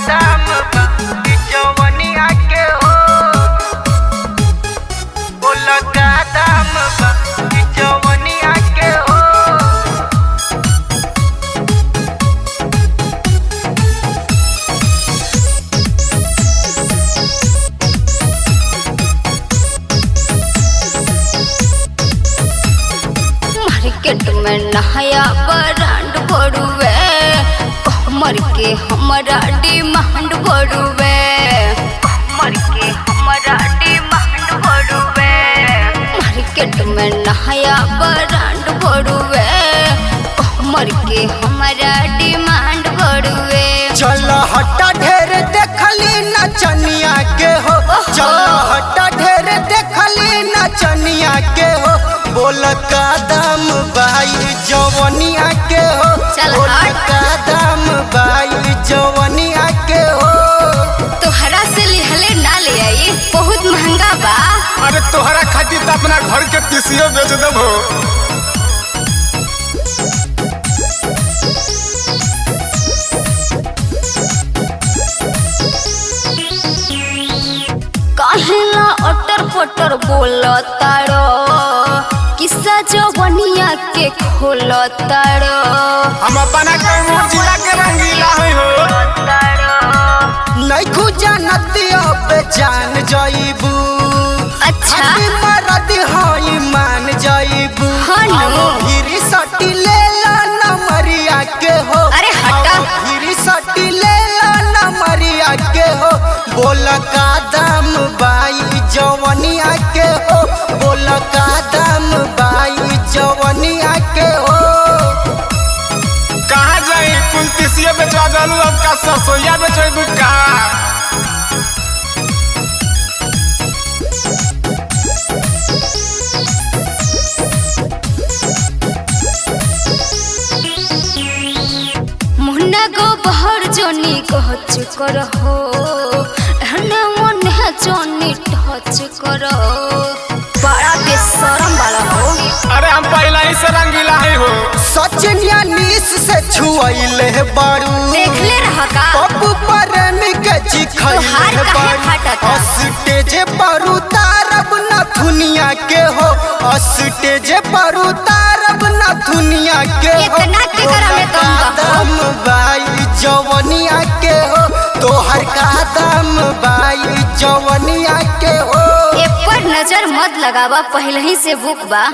दाम बा जवनिया के हो बोला का दाम बा जवनिया के हो। मार्केट में नया ब्रांड बढ़ुए कमर के हमारा डिमांड बढ़ुए कमर के हमारा डिमांड बढ़ुए। मार्केट में नया ब्रांड बढ़ुए कमर के हमारा डिमांड बढ़ुए। चल हटा ढेर देखली नचनिया के हो चल हटा ढेर देखली नचनिया के हो बोल का दाम भाई जवनिया के हो बोल का दाम भाई जवनिया के हो। तोहरा से लिहले ना ले आई बहुत महंगा बा। अरे तोहरा खातिर तो अपना घर के तीसियो बेच देबो। काहेला अटर पटर बोलताड़ो किस्सा जवनिया के खोलताड़ो। हम अपना कैमूर जिला के रंगीला हो नहीं खुजा नदिया पे जान जाइबू अच्छा मरद हई मान जाइबू हिरी सटी ले ला नमरिया के हो। अरे हटा हिरी सटी ले ला नमरिया के हो बोल का दाम बाई जवनिया के हो बोल का दाम बाई जवनिया के हो। कहाँ जाई कुल तीसियो बेचवा जालू अब का ससोया बेचबू का। मुन्ना गो बहर जोनी कहच कर हो हने मन है जोनी टच कर बड़ा बेशरम वाला हो। अरे हम पहला ही से रंगीला हो सचिनिया नीस से छुआइले बारू देखले रहा का पप्पू प्रेमी के चिखइले बारू स्टेज पर उतारब न दुनिया के हो स्टेज पर उतारब न दुनिया के हो। इतना के करा में दाम बाई जवनिया के हो तोहर का दाम बाई जवनिया के हो। ए पर नजर मत लगावा पहले ही से भूख बा।